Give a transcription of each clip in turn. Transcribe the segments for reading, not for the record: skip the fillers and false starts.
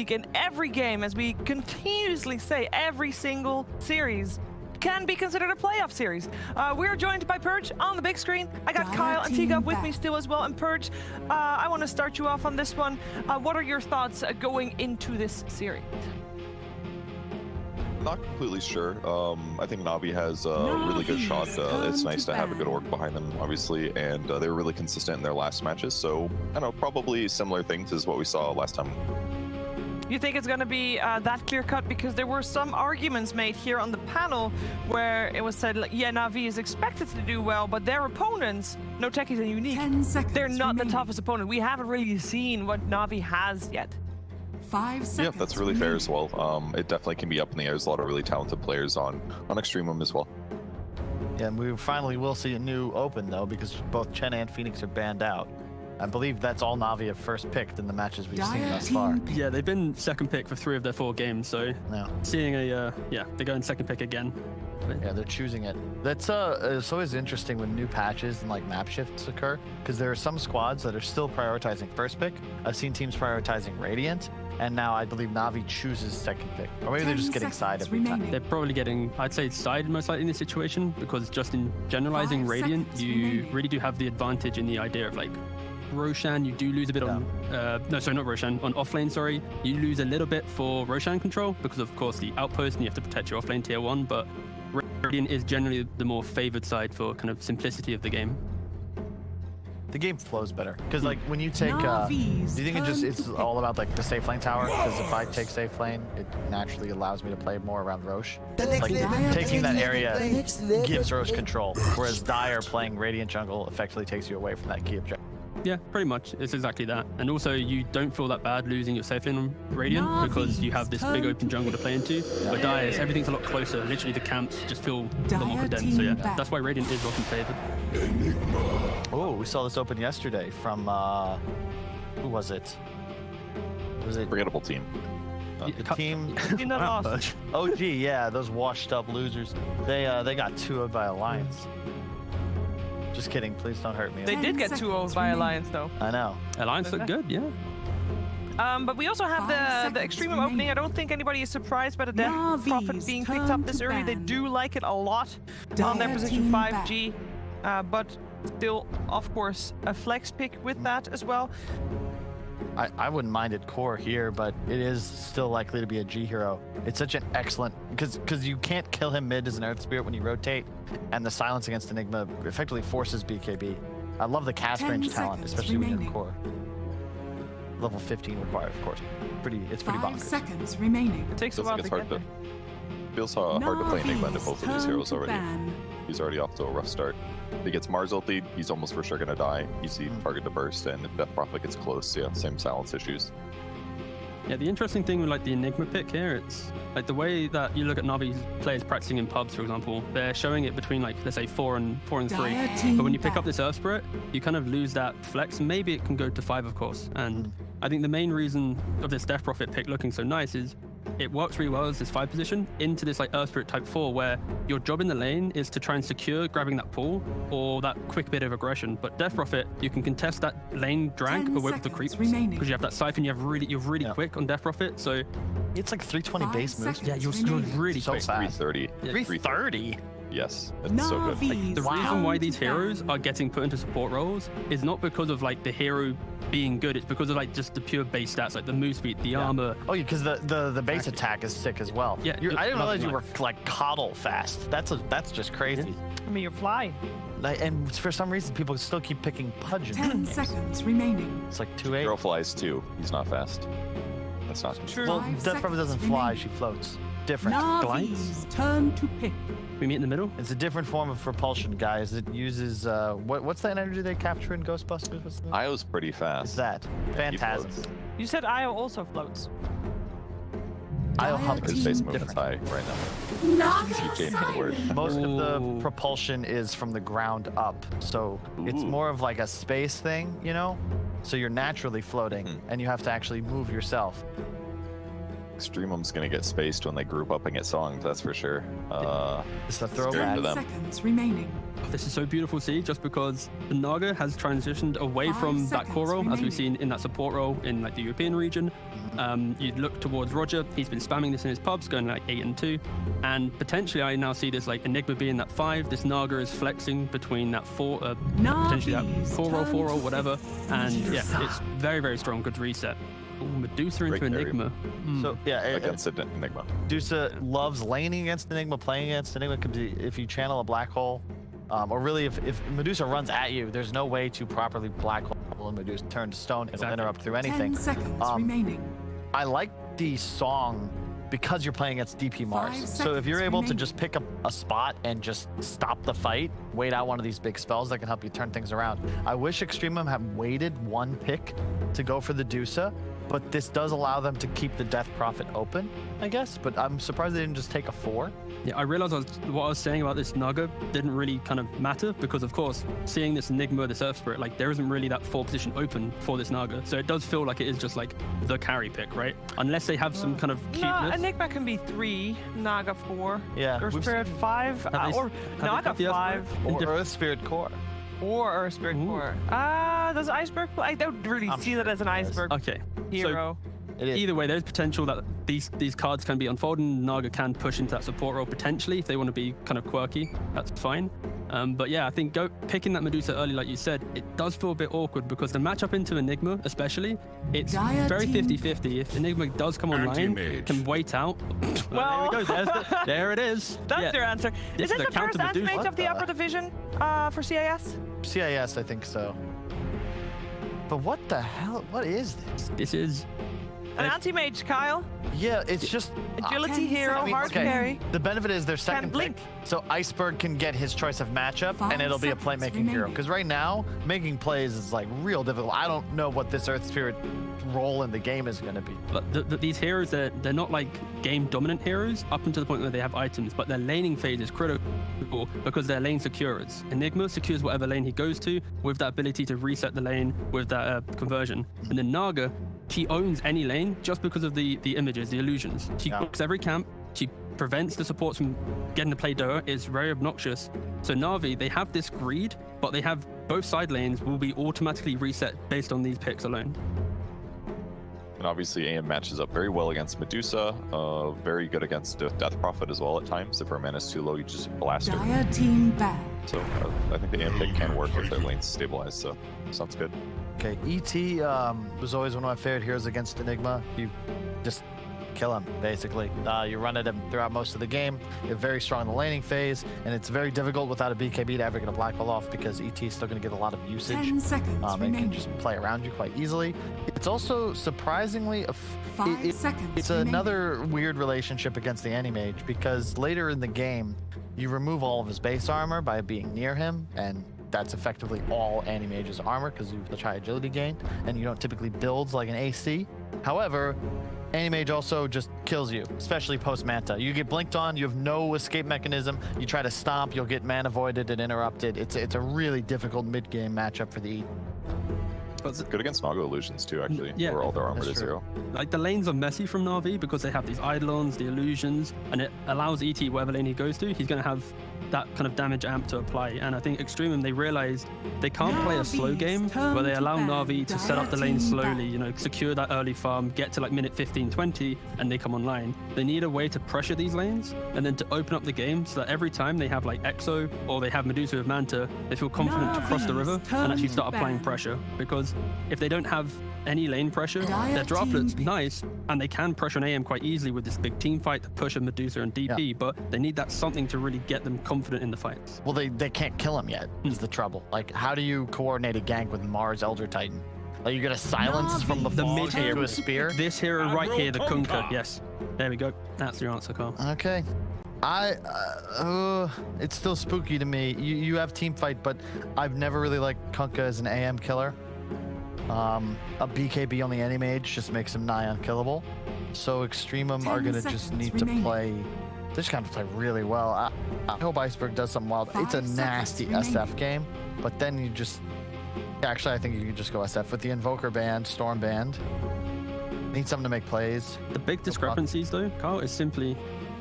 in every game, as we continuously say, every single series can be considered a playoff series. We're joined by Purge on the big screen. I got Kyle and Teagup with me still as well. And Purge, I want to start you off on this one. What are your thoughts going into this series? Not completely sure. I think Navi has a really good shot. It's nice to have a good org behind them, obviously, and they were really consistent in their last matches. So, I don't know, probably similar things as what we saw last time. You think it's going to be that clear-cut? Because there were some arguments made here on the panel where it was said, like, yeah, Navi is expected to do well, but their opponents, no techies and unique, they're not the toughest opponent. We haven't really seen what Navi has yet. 5 seconds. Yeah, that's really fair as well. It definitely can be up in the air. There's a lot of really talented players on EXTREMUM as well. Yeah, and we finally will see a new open, though, because both Chen and Phoenix are banned out. I believe that's all Navi have first picked in the matches we've seen thus far. Yeah, they've been second pick for 3 of their 4 games, so seeing a, yeah, they're going second pick again. Yeah, they're choosing it. That's it's always interesting when new patches and like map shifts occur, because there are some squads that are still prioritizing first pick. I've seen teams prioritizing Radiant, and now I believe Navi chooses second pick. Or maybe they're just getting side every time. They're probably getting, I'd say, side most likely in this situation, because just in generalizing Radiant, you really do have the advantage in the idea of like Roshan. You do lose a bit on, no, sorry, not Roshan, on offlane, sorry. You lose a little bit for Roshan control, because of course the outpost and you have to protect your offlane tier 1, but Radiant is generally the more favored side for kind of simplicity of the game. The game flows better, because like when you take, do you think it's all about like the safe lane tower? Because if I take safe lane, it naturally allows me to play more around Roche. Like taking that area gives Roche control, whereas Dire playing Radiant jungle effectively takes you away from that key objective. Yeah, pretty much. It's exactly that. And also, you don't feel that bad losing your safe lane on Radiant because you have this big open jungle to play into. But Dire, everything's a lot closer. Literally, the camps just feel a lot more condensed. So yeah, that's why Radiant is often favored. Oh, we saw this open yesterday from, who was it? Was it? Forgettable team. The team. lost. OG, yeah, those washed up losers. They got 2-0 by Alliance. Just kidding, please don't hurt me. They did get 2-0 by Alliance, though. I know. Alliance looked good, yeah. But we also have the EXTREMUM opening. I don't think anybody is surprised by the Death Prophet being picked up this early. They do like it a lot on their position 5G. But still, of course, a flex pick with that as well. I wouldn't mind it core here, but it is still likely to be a G hero. It's such an excellent, because you can't kill him mid as an Earth Spirit when you rotate, and the silence against Enigma effectively forces BKB. I love the cast range talent, especially when you're in core. Level 15 required, of course. It's pretty bonkers. 5 seconds remaining. It takes a while to get there. Feels hard to play Enigma into both of these heroes already. He's already off to a rough start. If he gets Mars ulti, he's almost for sure gonna die. Easy target to burst, and if Death Prophet gets close, yeah, same silence issues. Yeah, the interesting thing with like the Enigma pick here, it's like the way that you look at Navi players practicing in pubs, for example, they're showing it between like, let's say 4 and 3. But when you pick up this Earth Spirit, you kind of lose that flex, and maybe it can go to 5, of course. And I think the main reason of this Death Prophet pick looking so nice is it works really well as this 5 position into this like Earth Spirit type 4, where your job in the lane is to try and secure grabbing that pull or that quick bit of aggression. But Death Prophet, you can contest that lane drag away with the creeps, because you have that Siphon, you're really quick on Death Prophet. So it's like 320 base moves. Yeah, you're really so quick. fast. 330. Yeah. 330? Yes, it's so good. Like, the reason why these heroes are getting put into support roles is not because of like the hero being good, it's because of like just the pure base stats, like the move speed, the armor. Oh yeah, because the base attack is sick as well. Yeah, I didn't realize you were like coddle fast. That's just crazy. Yeah. I mean, you fly. And for some reason, people still keep picking Pudge. 10 seconds remaining. It's like 2-8. Girl flies too. He's not fast. That's not true. Well, Death Prophet doesn't fly, she floats. Different. Navi's turn to pick. We meet in the middle. It's a different form of propulsion, guys. It uses what's that energy they capture in Ghostbusters? What's the Io's pretty fast. It's that. Phantasm. You said Io also floats. Io His base movement's high right now. Easy changing the word. Most of the propulsion is from the ground up, so it's more of like a space thing, you know? So you're naturally floating, and you have to actually move yourself. Extremum's gonna get spaced when they group up and get songs, that's for sure. It's a Scary throwback. to 10 them. seconds remaining. This is so beautiful to see, just because the Naga has transitioned away 5 from that core seconds role, as we've remaining. seen in that support role in like the European region. You'd look towards Roger. He's been spamming this in his pubs, going like 8 and 2, and potentially I now see this like Enigma being that 5. This Naga is flexing between that 4, potentially that Navi's 4 roll, 4 roll, turn whatever, and yeah, Medusa. it's very, very strong. Good reset. Ooh, Medusa into Great carry. Enigma. So yeah, Against Enigma. Medusa loves laning against Enigma, playing against Enigma. Could be if you channel a black hole, or really if Medusa runs at you, there's no way to properly black hole and Medusa turn to stone. It'll Exactly. interrupt through 10 anything. seconds remaining. I like the song because you're playing against DP Mars. 5 So if you're seconds able to remaining. just pick up a spot and just stop the fight, wait out one of these big spells that can help you turn things around. I wish Extremum had waited one pick to go for the Dusa, but this does allow them to keep the Death Prophet open, I guess. But I'm surprised they didn't just take a 4. Yeah, I realized what I was saying about this Naga didn't really kind of matter because, of course, seeing this Enigma, this Earth Spirit, like there isn't really that 4 position open for this Naga. So it does feel like it is just like the carry pick, right? Unless they have some kind of No, cuteness. Enigma can be 3, Naga 4, Yeah, Earth we've Spirit 5, Have they- or have they Naga cut the Earth 5, Spirit? Or Earth Spirit Core. or Earth Spirit Ooh. 4. Does Iceberg play? I don't really I'm see sure that as an it does. Iceberg Okay. hero. It is. Either way, there's potential that these cards can be unfolding. Naga can push into that support role potentially if they want to be kind of quirky. That's fine. But yeah, I think picking that Medusa early, like you said, it does feel a bit awkward because the matchup into Enigma, especially, it's Dire very team. 50-50. If Enigma does come online, Anti-mage. can wait out. Well- there we go. There it is. That's Yeah. your answer. This Is is this a the first counter Medusa. anti-mage of the What upper the- division for CIS? CIS, I think so. But what the hell? What is this? This is An anti-mage, Kyle. Yeah, it's just Agility 10 hero, seconds hard okay. carry. the benefit is their second blink. pick. So Iceberg can get his choice of matchup, 5 and it'll be a seconds playmaking hero. remaining. Because right now, making plays is like real difficult. I don't know what this Earth Spirit role in the game is going to be. But these heroes, they're not like game dominant heroes up until the point where they have items, but their laning phase is critical because they're lane securers. Enigma secures whatever lane he goes to with that ability to reset the lane with that conversion. And then Naga, she owns any lane just because of the images, the illusions. She Yeah. books every camp. She prevents the supports from getting to play Dota. It's very obnoxious. So Na'Vi, they have this greed, but they have both side lanes will be automatically reset based on these picks alone. And obviously AM matches up very well against Medusa, very good against Death Prophet as well at times. If her mana's too low, you just blast her. Dire team banned. So I think the AM pick can work if their lane's stabilized, so sounds good. Okay, ET was always one of my favorite heroes against Enigma. You just kill him, basically. You run at him throughout most of the game. You're very strong in the laning phase, and it's very difficult without a BKB to ever get a black hole off because ET is still going to get a lot of usage. 10 seconds And can remaining. just play around you quite easily. It's also surprisingly 5 seconds it's remaining. another weird relationship against the Anti-Mage because later in the game, you remove all of his base armor by being near him, and that's effectively all Anti-Mage's armor because you have such high agility gain, and you don't typically build like an AC. However, Anti-Mage also just kills you, especially post-Manta. You get blinked on, you have no escape mechanism, you try to stomp, you'll get mana voided and interrupted. It's a really difficult mid-game matchup for the Good against Naga illusions too, actually, Yeah, where all their armor that's is true. 0. Like the lanes are messy from Na'Vi because they have these Eidolons, the illusions, and it allows ET whatever lane he goes to, he's going to have that kind of damage amp to apply. And I think Extremum, they realized they can't play a slow game where they allow Na'Vi to set up the lane slowly, you know, secure that early farm, get to like minute 15, 20, and they come online. They need a way to pressure these lanes and then to open up the game so that every time they have like Exo or they have Medusa with Manta, they feel confident to cross the river and actually start applying pressure. Because if they don't have any lane pressure, their draft looks nice, and they can pressure an AM quite easily with this big team fight, the push of Medusa and DP, but they need that something to really get them confident in the fights. Well, they can't kill him yet, is the trouble. Like, how do you coordinate a gank with Mars Elder Titan? Are you gonna silence from the fall mid to a spear? This hero right here, the Kunkka, yes. There we go. That's your answer, Carl. Okay. It's still spooky to me. You have team fight, but I've never really liked Kunkka as an AM killer. A BKB on the Anti-Mage just makes him nigh unkillable. So Extremum are 10 gonna just seconds need remaining. to play. They just kind of play really well. I hope Iceberg does something wild. It's a 5 nasty seconds SF game, but then you just. Actually, I think you could just go SF with the Invoker band, Storm band. Need someone to make plays. The big discrepancies, though, Kyle, is simply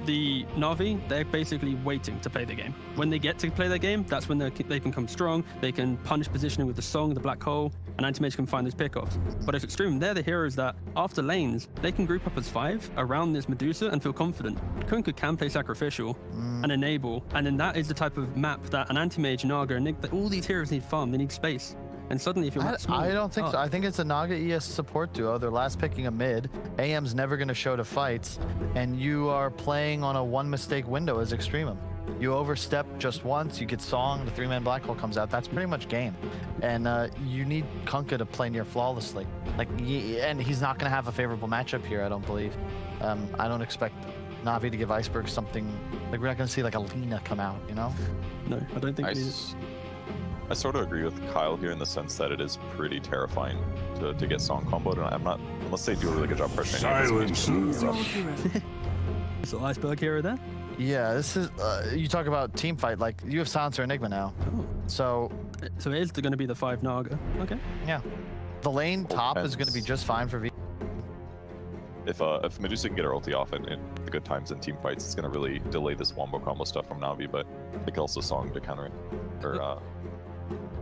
the Na'Vi. They're basically waiting to play the game. When they get to play their game, that's when they can come strong. They can punish positioning with the Song, the Black Hole, and Anti-Mage can find those pickoffs. But if Extremum, they're the heroes that, after lanes, they can group up as 5 around this Medusa and feel confident. Kunku can play Sacrificial and Enable, and then that is the type of map that an Anti-Mage, Naga, Nick, all these heroes need farm. They need space. And suddenly, if you're that small, I don't think so. I think it's a Naga ES support duo. They're last picking a mid. AM's never going to show to fights, and you are playing on a one mistake window as Extremum. You overstep just once, you get Song, the 3-man Black Hole comes out. That's pretty much game. And you need Kunkka to play near flawlessly. And he's not going to have a favorable matchup here, I don't believe. I don't expect Na'Vi to give Iceberg something. Like, we're not going to see like a Lina come out, you know? No, I don't think I sort of agree with Kyle here in the sense that it is pretty terrifying to get Song comboed, and I'm not, unless they do a really good job pressuring. Choose your hero. It's an Iceberg hero there. Yeah, this is, you talk about team fight, like, you have Silencer Enigma now. Oh. So it is going to be the 5 Naga. Okay. yeah. The lane top is going to be just fine for V. If Medusa can get her ulti off in the good times in team fights, it's going to really delay this wombo combo stuff from Na'Vi, but it can also Song to counter it. Or,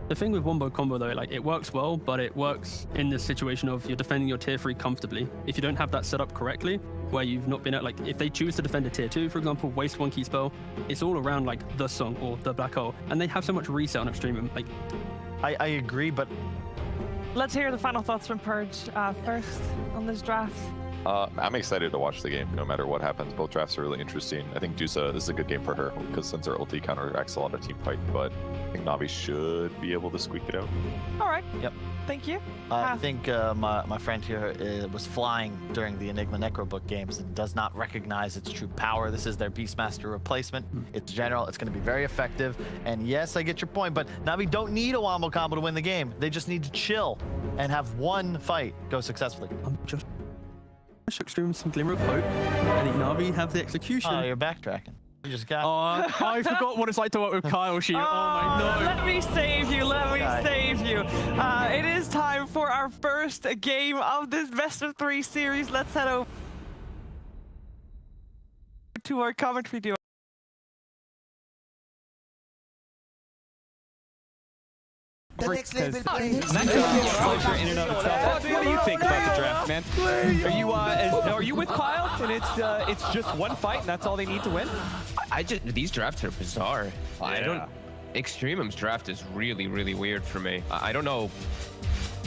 The thing with Wombo Combo, though, like, it works well, but it works in the situation of you're defending your tier 3 comfortably. If you don't have that set up correctly, where you've not been at, like, if they choose to defend a tier 2, for example, waste 1 key spell, it's all around, like, the Song or the Black Hole, and they have so much reset on Extremum. Like, I agree, but Let's hear the final thoughts from Purge first on this draft. I'm excited to watch the game, no matter what happens. Both drafts are really interesting. I think Dusa, this is a good game for her, because since her ulti counteracts a lot of team fight, but I think Na'Vi should be able to squeak it out. All right. Yep. Thank you. I think my friend here was flying during the Enigma Necrobook games and does not recognize its true power. This is their Beastmaster replacement. It's general. It's going to be very effective. And yes, I get your point, but Na'Vi don't need a wombo combo to win the game. They just need to chill and have one fight go successfully. I'm just Extreme some glimmer of hope, and the Na'Vi have the execution. Oh, you're backtracking. You just got. Oh, I forgot what it's like to work with Kyle Sheet. Oh my no. Let me save you. Let me save you. It is time for our first game of this best of 3 series. Let's head over to our commentary duo. Pleasure in and of itself. What do you think about the draft, man? Are you with Kyle? And it's just one fight, and that's all they need to win. These drafts are bizarre. Extremum's draft is really weird for me. I don't know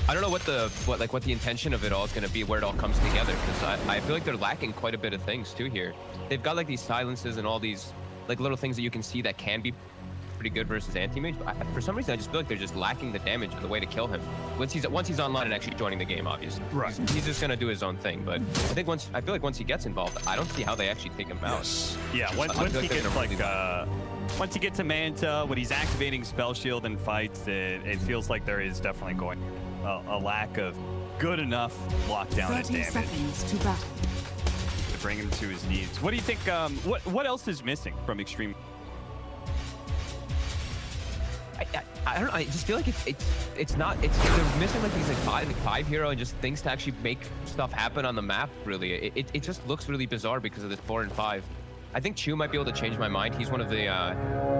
what the intention of it all is going to be, where it all comes together, because I feel like they're lacking quite a bit of things too here. They've got like these silences and all these like little things that you can see that can be pretty good versus anti-mage, but for some reason I just feel like they're just lacking the damage and the way to kill him once he's online and actually joining the game. Obviously, right? He's just gonna do his own thing, but I feel like once he gets involved, I don't see how they actually take him out. Yeah, once he gets like once he gets to Manta, when he's activating Spell Shield and fights, it feels like there is definitely going a lack of good enough lockdown and 30 damage seconds to battle. to bring him to his needs. What do you think? What else is missing from Extreme? I don't know. I just feel like it's not. They're missing like these like five hero and just things to actually make stuff happen on the map. Really, it just looks really bizarre because of this 4 and 5. I think Chu might be able to change my mind. He's one of the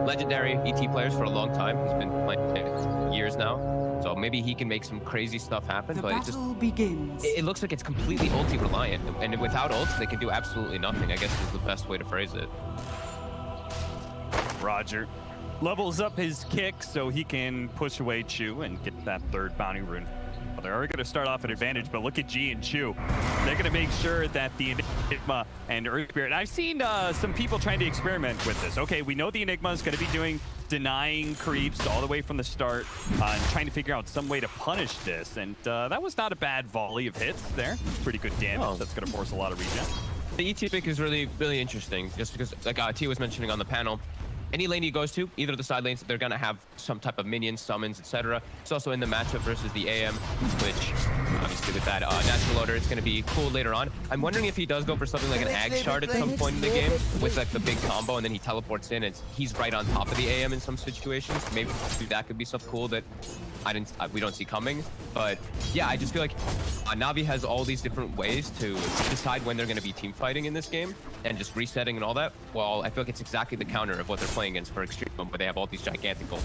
legendary ET players for a long time. He's been playing years now, so maybe he can make some crazy stuff happen. The but battle begins. it looks like it's completely ulti reliant, and without ults, they can do absolutely nothing. I guess is the best way to phrase it. Roger levels up his kick so he can push away Chu and get that 3rd bounty rune. Well, they're already going to start off at advantage, but look at G and Chu. They're going to make sure that the Enigma and Earth Spirit. I've seen some people trying to experiment with this. Okay, we know the Enigma is going to be denying creeps all the way from the start and trying to figure out some way to punish this. And that was not a bad volley of hits there. Pretty good damage. That's going to force a lot of regen. The ET pick is really interesting, just because, like T was mentioning on the panel, any lane he goes to, either of the side lanes, they're going to have some type of minions, summons, etc. It's also in the matchup versus the AM, which, obviously with that natural order, it's going to be cool later on. I'm wondering if he does go for something like an Ag Shard at some point in the game with like the big combo, and then he teleports in and he's right on top of the AM in some situations. Maybe that could be something cool that we don't see coming. But yeah, I just feel like Navi has all these different ways to decide when they're going to be team fighting in this game and just resetting and all that. Well, I feel like it's exactly the counter of what they're playing against for Extremum, where they have all these gigantic goals.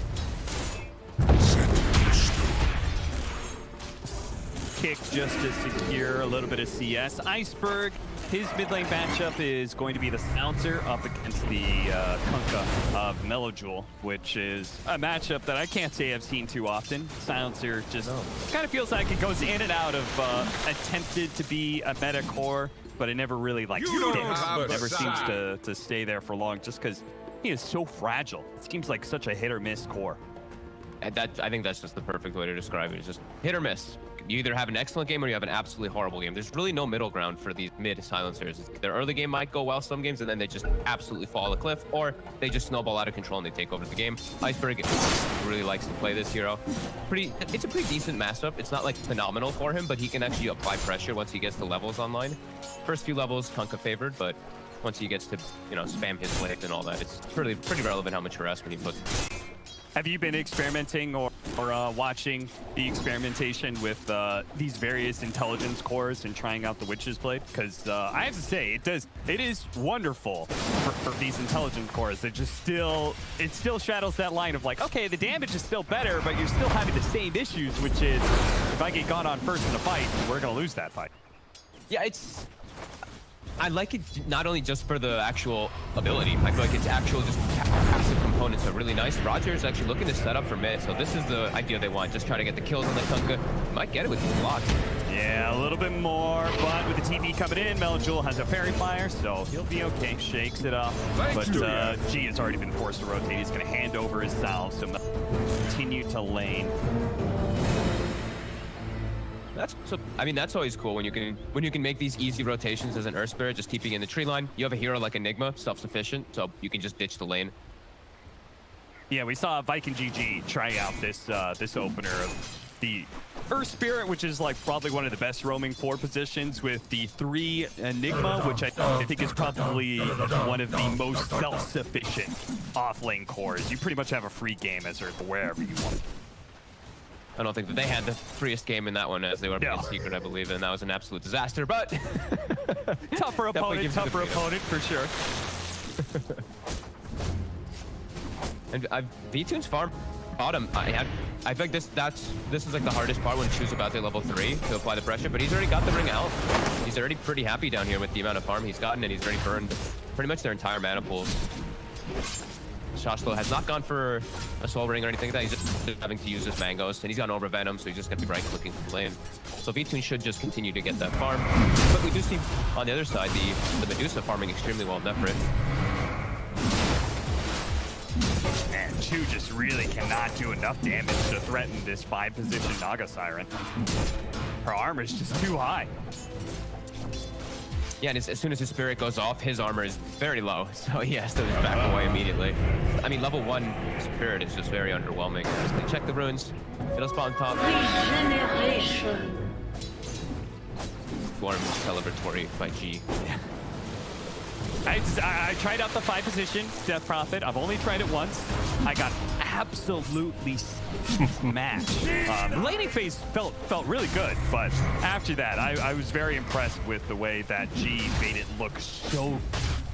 Kick just to secure a little bit of CS. Iceberg, his mid lane matchup is going to be the Silencer up against the Kunkka of Melojewel, which is a matchup that I can't say I've seen too often. Silencer just kind of feels like it goes in and out of attempted to be a meta core, but it never really like never seems to stay there for long just because he is so fragile. It seems like such a hit or miss core. And I think that's just the perfect way to describe it. It's just hit or miss. You either have an excellent game or you have an absolutely horrible game. There's really no middle ground for these mid silencers. Their early game might go well some games, and then they just absolutely fall a cliff, or they just snowball out of control and they take over the game. Iceberg really likes to play this hero. It's a pretty decent matchup. It's not like phenomenal for him, but he can actually apply pressure once he gets the levels online. First few levels, Kunkka favored, but once he gets to, you know, spam his blade and all that, it's pretty relevant how much harassment he puts. Have you been experimenting or watching the experimentation with these various intelligence cores and trying out the Witch's Blade? Because I have to say, it is wonderful for these intelligence cores. It still straddles that line of like, okay, the damage is still better, but you're still having the same issues, which is if I get gone on first in the fight, we're gonna lose that fight. Yeah, I like it not only just for the actual ability. I feel like its actual just passive components are really nice. Roger is actually looking to set up for mid, so this is the idea they want. Just try to get the kills on the Kunkka. Might get it with these blocks. Yeah, a little bit more, but with the TP coming in, Melojewel has a Fairy Fire, so he'll be okay. Shakes it up, but G has already been forced to rotate. He's going to hand over his salve, so continue to lane. That's always cool when you can make these easy rotations as an Earth Spirit, just TPing in the tree line. You have a hero like Enigma, self-sufficient, so you can just ditch the lane. Yeah, we saw Viking GG try out this opener of the Earth Spirit, which is like probably one of the best roaming 4 positions, with the 3 Enigma, which I think is probably one of the most self-sufficient off-lane cores. You pretty much have a free game as Earth wherever you want. I don't think that they had the freest game in that one, as they were playing Secret, I believe, and that was an absolute disaster, but... tougher opponent for sure. And V-Tune's farm bottom, I feel like this is like the hardest part when Chu's about to level 3 to apply the pressure, but he's already got the ring out. He's already pretty happy down here with the amount of farm he's gotten, and he's already burned pretty much their entire mana pools. Shashlo has not gone for a soul ring or anything like that. He's just having to use his mangoes, and he's got over venom, so he's just gonna be right clicking the lane. So V-Tune should just continue to get that farm. But we do see on the other side the Medusa farming extremely well in that frame. And Chu just really cannot do enough damage to threaten this 5-position Naga Siren. Her armor is just too high. Yeah, and as soon as his spirit goes off, his armor is very low, so he has to just back away immediately. I mean, level 1 spirit is just very underwhelming. Just gonna check the runes. It'll spawn top. Regeneration. Warm celebratory by G. I tried out the 5-position Death Prophet. I've only tried it once. I got absolutely smashed. The laning phase felt really good, but after that, I was very impressed with the way that G made it look so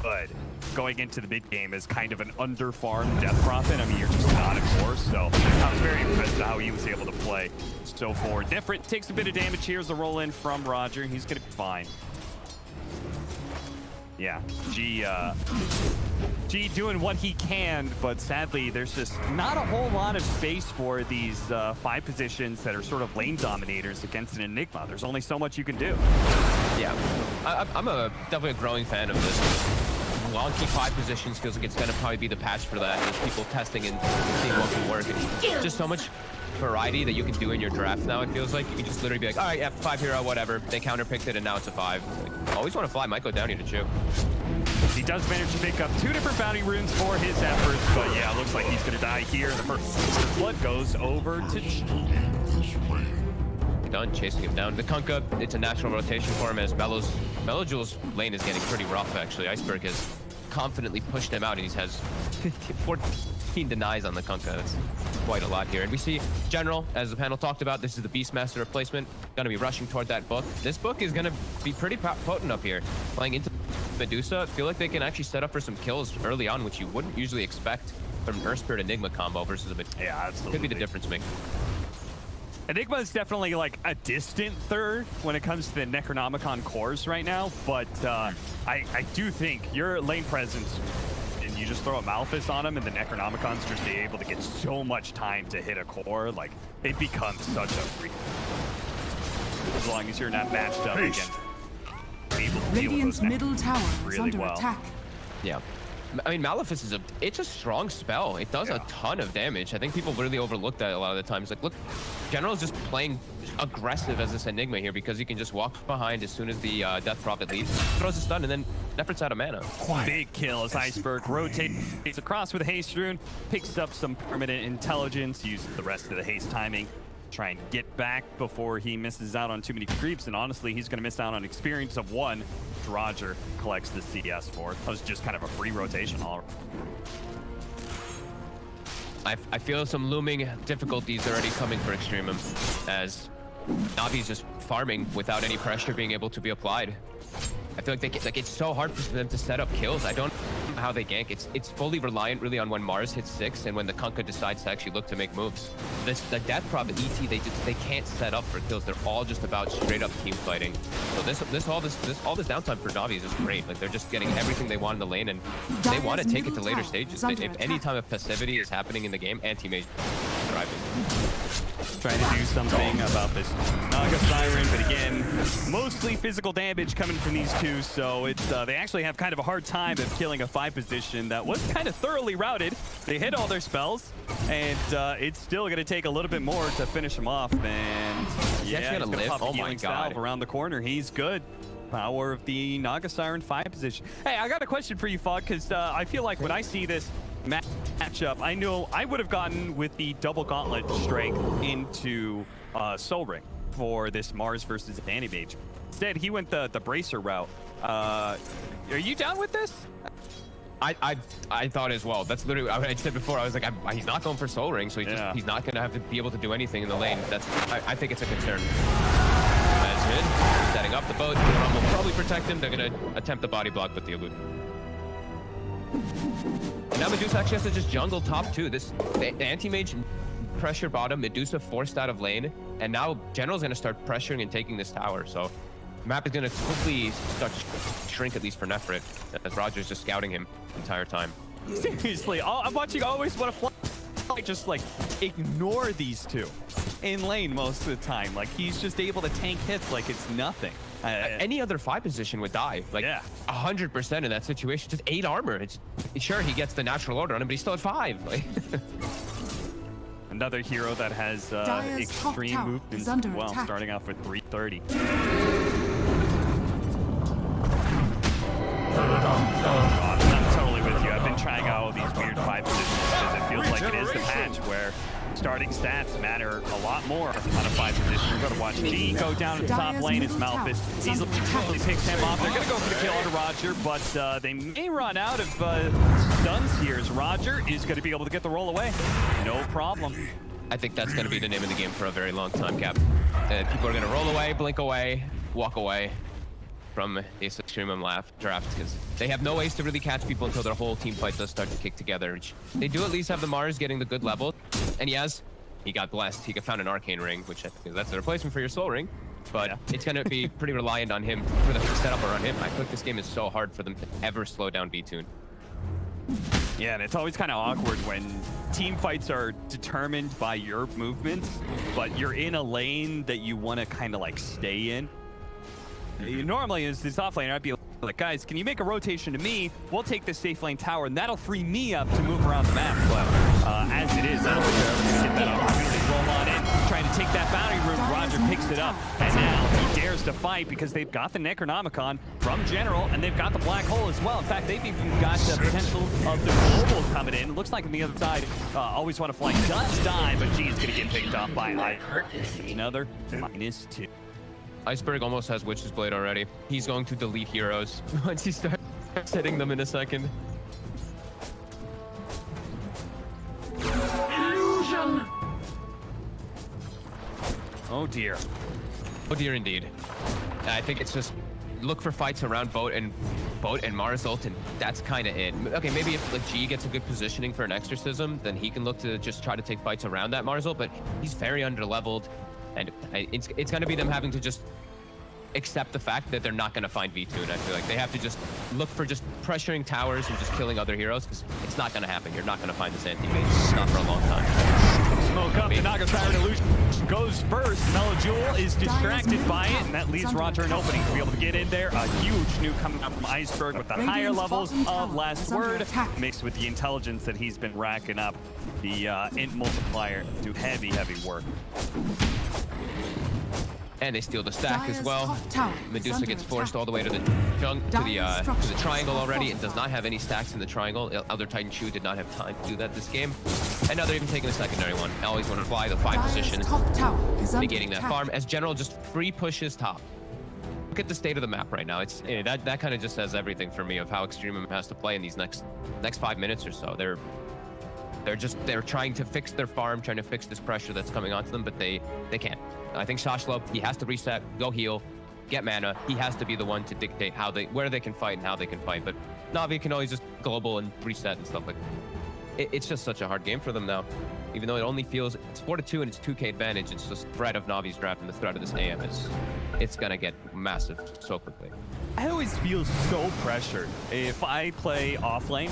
good. Going into the mid game as kind of an under-farmed Death Prophet. I mean, you're just not a core, so I was very impressed with how he was able to play so forward. Different, takes a bit of damage. Here's a roll in from Roger. He's gonna be fine. Yeah, G doing what he can, but sadly, there's just not a whole lot of space for these 5 positions that are sort of lane dominators against an Enigma. There's only so much you can do. Yeah, I'm definitely a growing fan of this. Wonky 5 positions feels like it's going to probably be the patch for that. There's people testing and seeing what can work. And just so much variety that you can do in your draft now, it feels like. You can just literally be like, all right, yeah, 5 hero, whatever. They counterpicked it, and now it's a 5. Like, always want to fly, might go down here to Chu. He does manage to pick up 2 different bounty runes for his efforts, but yeah, it looks like he's going to die here. The first blood goes over to Chu. Done chasing him down. The Kunkka, it's a natural rotation for him as Melojewel's lane is getting pretty rough, actually. Iceberg has confidently pushed him out, and he has 15 denies on the Kunkka. That's quite a lot here. And we see General, as the panel talked about, this is the Beastmaster replacement. Going to be rushing toward that book. This book is going to be pretty potent up here. Playing into Medusa, I feel like they can actually set up for some kills early on, which you wouldn't usually expect from an Earth Spirit Enigma combo versus a Medusa. Yeah, absolutely. Could be the difference maker. Enigma is definitely like a distant third when it comes to the Necronomicon cores right now, but I do think your lane presence, and you just throw a Malphus on him and the Necronomicon's just be able to get so much time to hit a core, like it becomes such a free. As long as you're not matched up against able to deal with Radiant's those middle tower is really under well. attack. Yeah. I mean, Malefice is it's a strong spell. It does a ton of damage. I think people really overlook that a lot of the times. Like, look, General's just playing aggressive as this Enigma here because he can just walk behind as soon as the Death Prophet leaves, throws a stun, and then Nefert's out of mana. Big kill as Iceberg rotates across with a haste rune, picks up some permanent intelligence, uses the rest of the haste timing, try and get back before he misses out on too many creeps, and honestly, he's going to miss out on experience of 1. Roger collects the CS for. That was just kind of a free rotation all. I feel some looming difficulties already coming for Extremum, as Navi's just farming without any pressure being able to be applied. I feel like it's so hard for them to set up kills. I don't know how they gank. It's fully reliant really on when Mars hits 6 and when the Kunkka decides to actually look to make moves. The Death Prophet ET, they can't set up for kills. They're all just about straight up team fighting. So all this downtime for Navi is just great. Like, they're just getting everything they want in the lane, and they want to take it to later stages. If any time of passivity is happening in the game, anti-mage thriving. Trying to do something about this Naga Siren, but again, mostly physical damage coming from these two, so it's they actually have kind of a hard time of killing a 5 position that was kind of thoroughly routed. They hit all their spells, and it's still going to take a little bit more to finish him off. And yeah, he's going to pop the healing salve around the corner. He's good. Power of the Naga Siren 5 position. Hey, I got a question for you, Fog, because I feel like when I see this matchup, I know I would have gotten with the double gauntlet strength into Soul Ring for this Mars versus Anti-Mage. Instead, he went the bracer route. Are you down with this? I thought as well. That's literally what I said before. I was like, he's not going for Soul Ring, so he's not going to have to be able to do anything in the lane. I think it's a concern. That's good. Setting up the boat. The Rum will probably protect him. They're going to attempt the body block with the elude. Now Medusa actually has to just jungle top 2. The anti-mage pressure bottom, Medusa forced out of lane, and now General's going to start pressuring and taking this tower. So map is going to quickly start to shrink, at least for Nefrit, as Roger's just scouting him the entire time. Seriously, I'm watching Always Want to Fly just like ignore these two in lane most of the time. Like, he's just able to tank hits like it's nothing. Any other 5 position would die. Like, 100% in that situation. Just 8 armor. Sure, he gets the natural order on him, but he's still at 5. Like, another hero that has extreme movements as well, starting off with 330. I'm totally with you. I've been trying out all these weird 5 positions because it feels like it is the patch where starting stats matter a lot more on a 5 position. You're going to watch G go down to the top lane as Malphus easily picks him off. They're going to go for the kill onto Roger, but they may run out of stuns here as Roger is going to be able to get the roll away. No problem. I think that's going to be the name of the game for a very long time, Cap. People are going to roll away, blink away, walk away from this Extremum draft, because they have no ways to really catch people until their whole team fight does start to kick together. They do at least have the Mars getting the good level, and yes, he got blessed. He found an Arcane Ring, which I think that's the replacement for your Soul Ring, but it's going to be pretty reliant on him for the setup around him. I feel like this game is so hard for them to ever slow down B-Tune. Yeah, and it's always kind of awkward when team fights are determined by your movements, but you're in a lane that you want to kind of like stay in. Normally, as this off laner, I'd be like, guys, can you make a rotation to me? We'll take this safe lane tower, and that'll free me up to move around the map. But as it is, I don't think they're ever going to get that opportunity. Roll on in, trying to take that bounty rune. Roger picks it up, and now he dares to fight because they've got the Necronomicon from General, and they've got the Black Hole as well. In fact, they've even got the potential of the Global coming in. Looks like on the other side, Always Want to Fly does die, but G is going to get picked off by another -2. Iceberg almost has Witch's Blade already. He's going to delete heroes once he starts hitting them in a second. Oh dear. Oh dear, indeed. I think it's just look for fights around boat and Mars ult, and that's kind of it. Okay, maybe if like G gets a good positioning for an exorcism, then he can look to just try to take fights around that Mars ult, but he's very underleveled, and it's going to be them having to just accept the fact that they're not going to find V2, and I feel like they have to just look for just pressuring towers and just killing other heroes, because it's not going to happen. You're not going to find this anti-mage. Not for a long time. Smoke up, the Naga Tyrant Illusion goes first. Melojewel is distracted by it, and that leaves Roger an opening to be able to get in there. A huge nuke coming out from Iceberg with the higher levels of Last Word, mixed with the intelligence that he's been racking up. The int multiplier do heavy work. And they steal the stack as well. Medusa gets forced all the way to the triangle already. It does not have any stacks in the triangle. Elder Titan Chu did not have time to do that this game. And now they're even taking the secondary one. I always want to fly the 5 position, negating that farm as General just free pushes top. Look at the state of the map right now. It's that kind of just says everything for me of how EXTREMUM has to play in these next 5 minutes or so. They're trying to fix their farm, trying to fix this pressure that's coming onto them, but they can't. I think Shashlo, he has to reset, go heal, get mana. He has to be the one to dictate where they can fight and how they can fight. But Na'Vi can always just global and reset and stuff like that. It's just such a hard game for them now. Even though it only feels it's 4-2 and it's 2K advantage, it's just threat of Navi's draft and the threat of this AM it's gonna get massive so quickly. I always feel so pressured if I play offlane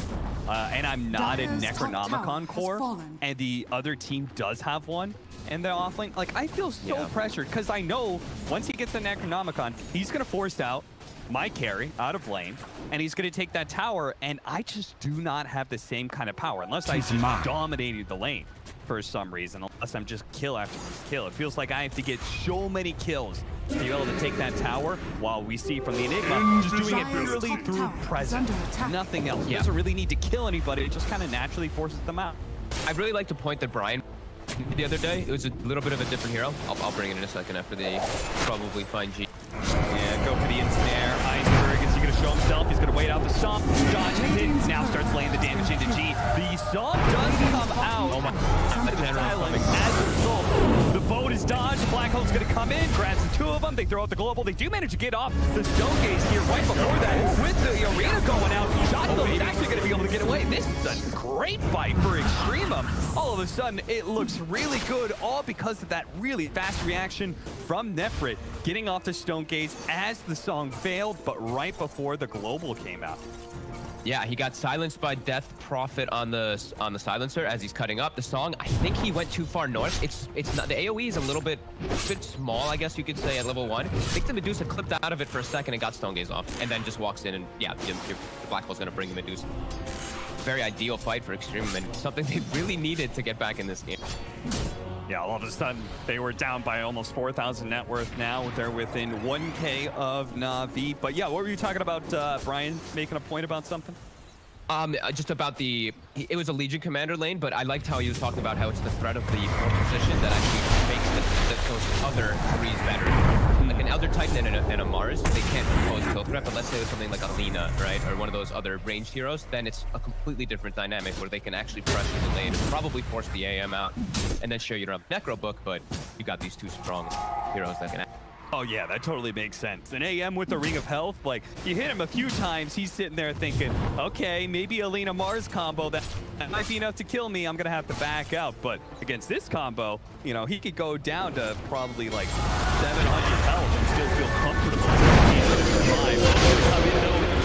and I'm not in Necronomicon core and the other team does have one and they're offlane. Like, I feel so pressured because I know once he gets the Necronomicon, he's going to force out my carry out of lane, and he's going to take that tower, and I just do not have the same kind of power unless I just dominated the lane for some reason, unless I'm just kill after kill. It feels like I have to get so many kills to be able to take that tower, while we see from the Enigma just doing it purely through presence, nothing else. He doesn't really need to kill anybody, it just kind of naturally forces them out. I'd really like to point that Brian the other day, it was a little bit of a different hero. I'll bring it in a second after they probably find G. Yeah, go for the ensnare. Iceberg, is he going to show himself? He's going to wait out the stomp. Dodges it, now starts laying the damage into G. The stomp does come out. Oh my, as a result, the boat is dodged. Black Hole's going to come in, grabs the 2 of them. They throw out the global. They do manage to get off the stone gaze here right before that. With the arena going out, Shotgun is actually going to be able to get away. This is a great fight for EXTREMUM. All of a sudden, it looks really good, all because of that really fast reaction from Nefrit, getting off the stone gaze as the song failed, but right before the global came out. Yeah, he got silenced by Death Prophet on the silencer as he's cutting up the song. I think he went too far north. It's not, the AoE is a bit small, I guess you could say, at level 1. I think the Medusa clipped out of it for a second and got stone gaze off, and then just walks in, and yeah, the Black Hole's gonna bring the Medusa. Very ideal fight for EXTREMUM, and something they really needed to get back in this game. Yeah, all of a sudden, they were down by almost 4,000 net worth now. They're within 1K of Na'Vi. But yeah, what were you talking about, Brian, making a point about something? Just about it was a Legion Commander lane, but I liked how he was talking about how it's the threat of the 4th position that actually makes those other 3s better. Like an Elder Titan and a Mars, they can't pose kill threat, but let's say it was something like Alina, right? Or one of those other ranged heroes, then it's a completely different dynamic where they can actually pressure the lane and probably force the AM out. And then sure, you don't have Necro Book, but you got these 2 strong heroes that can Oh yeah, that totally makes sense. An AM with the Ring of Health, like, you hit him a few times, he's sitting there thinking, okay, maybe Alina Mars combo, that might be enough to kill me, I'm gonna have to back out. But against this combo, you know, he could go down to probably like 700 health and still feel comfortable. He's gonna survive.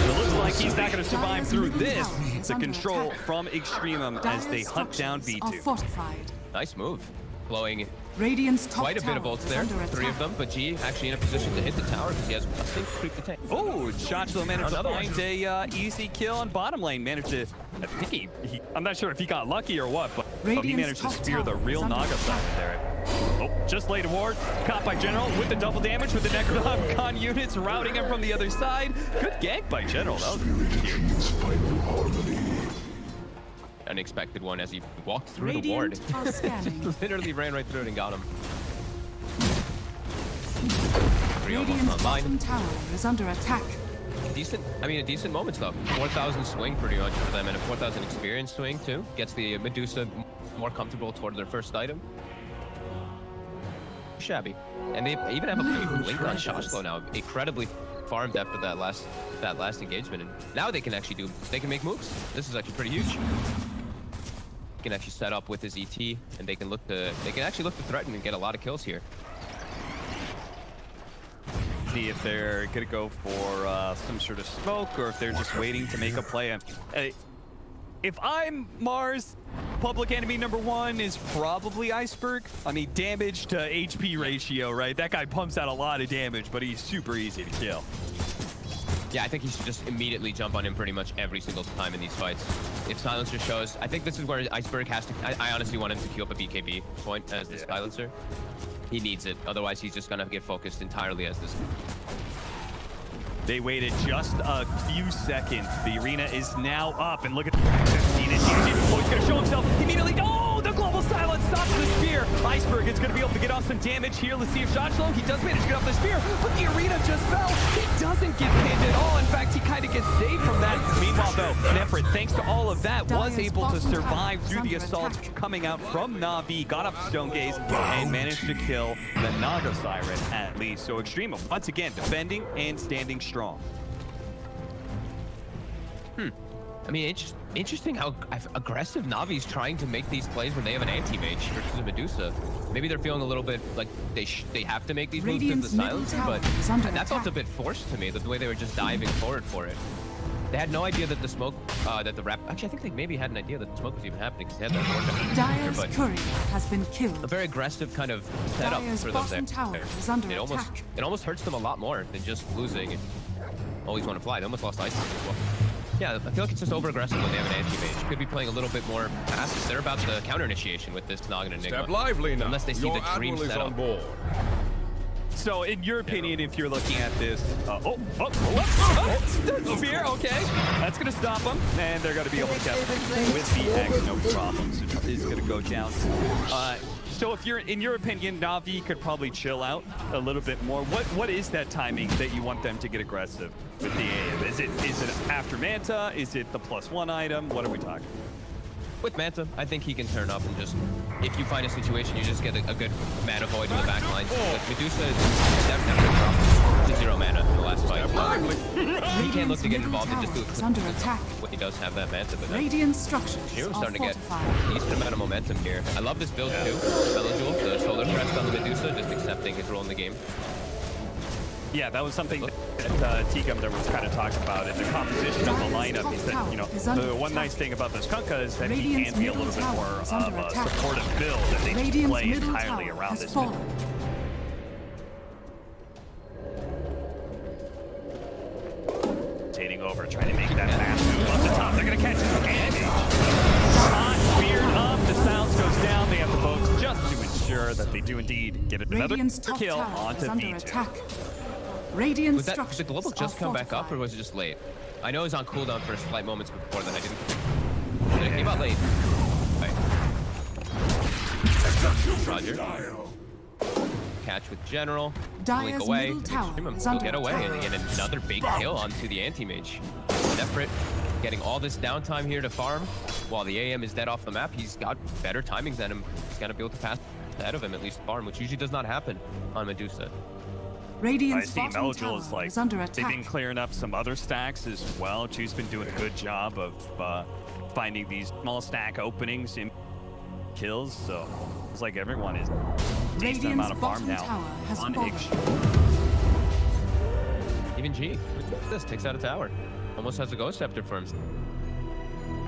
It looks like he's not gonna survive through this. The control from EXTREMUM as they hunt down V2. Nice move. Blowing Radiant's quite a bit of ults there, 3 of them, but G actually in a position to hit the tower because he has nothing to creep the tank. Oh, Shachlo managed to find a easy kill on bottom lane. Managed to, I think I'm not sure if he got lucky or what, but he managed to spear the real Naga side there. Oh, just laid a ward, caught by General with the double damage with the Necronomicon units routing him from the other side. Good gank by General, that was cute. Unexpected one as he walked through the ward. Literally ran right through it and got him. 3 almost online. Tower is under attack. A decent moment though. 4,000 swing pretty much for them, and a 4,000 experience swing too. Gets the Medusa more comfortable toward their first item. shabby. And they even have a pretty blink on Shoshlo now. Incredibly farmed after that last engagement. And now they can actually make moves. This is actually pretty huge. He can actually set up with his ET, and they can actually look to threaten and get a lot of kills here. See if they're gonna go for some sort of smoke, or if they're just waiting to make a play. If I'm Mars, public enemy number 1 is probably Iceberg. I mean, damage to HP ratio, right? That guy pumps out a lot of damage, but he's super easy to kill. Yeah, I think he should just immediately jump on him pretty much every single time in these fights. If Silencer shows, I think this is where Iceberg has to, I honestly want him to queue up a BKB point as the Silencer. He needs it, otherwise he's just gonna get focused entirely as this. They waited just a few seconds. The arena is now up, and look at the 15 and oh, he's gonna show himself immediately. Oh, the global silence stops the spear. Iceberg is gonna be able to get off some damage here. Let's see if Shoshlo, he does manage to get off the spear, but the arena just fell. He doesn't get pinned at all. In fact, he kind of gets saved from that. Meanwhile, though, Nefrit, thanks to all of that, was able to survive through the assault coming out from Na'Vi, got up Stone Gaze, and managed to kill the Naga Siren at least. So Extremum, once again, defending and standing strong. I mean, it's interesting how aggressive Navi's trying to make these plays when they have an anti-mage versus a Medusa. Maybe they're feeling a little bit like they have to make these moves because of the silencer, but that felt a bit forced to me, the way they were just diving forward for it. They had no idea that the smoke, that the rap. Actually, I think they maybe had an idea that the smoke was even happening because they had that warning. Dire's courier has been killed. A very aggressive kind of setup Dire's for them bottom tower is under attack. It almost hurts them a lot more than just losing and always want to fly. They almost lost ice as well. Yeah, I feel like it's just over-aggressive when they have an anti-mage. Could be playing a little bit more passive. They're about to counter-initiation with this Nog and Enigma. Step lively now. Unless they see Your the Dream admiral is setup. on board. So, in your opinion, if you're looking at this, Spear, okay, that's gonna stop them, and they're gonna be able to get with the X, no problem. So is gonna go down. So, if you're, in your opinion, Na'Vi could probably chill out a little bit more. What is that timing that you want them to get aggressive with the AM? Is it after Manta? Is it the +1 item? What are we talking? With Manta, I think he can turn up and just, if you find a situation, you just get a good mana void in the back line. Like Medusa definitely dropped to 0 mana in the last fight. He can't look to get involved and just do it under attack. when he does have that Manta. But Radiant structures Sheer's are starting to get fortified. a decent amount of momentum here. I love this build too. Melojul, the Solar Crest on the Medusa, just accepting his role in the game. Yeah, that was something that T-Gum there was kind of talking about in the composition of the lineup. He said, you know, the one nice thing about this Kunkka is that he can be a little bit more of a supportive build, and they just play entirely around this. Rotating over, trying to make that fast move up the top. They're going to catch his damage. Hot, speared up, the sounds goes down. They have the boats just to ensure that they do indeed get another kill onto V2. Radiant Did the global just come back up, or was it just late? I know it was on cooldown for slight moments before that. I didn't. It came out late. Right. Roger. Catch with General. Blink away. Will get away and get another big kill onto the anti-mage. Nefrit getting all this downtime here to farm while the AM is dead off the map. He's got better timings than him. He's gonna be able to pass ahead of him, at least farm, which usually does not happen on Medusa. I see Melojul is like, they've been clearing up some other stacks as well. Chu's been doing a good job of finding these small stack openings in kills, so it's like everyone is a decent amount of farm now on H. Even G, this takes out a tower. Almost has a Ghost Scepter for him.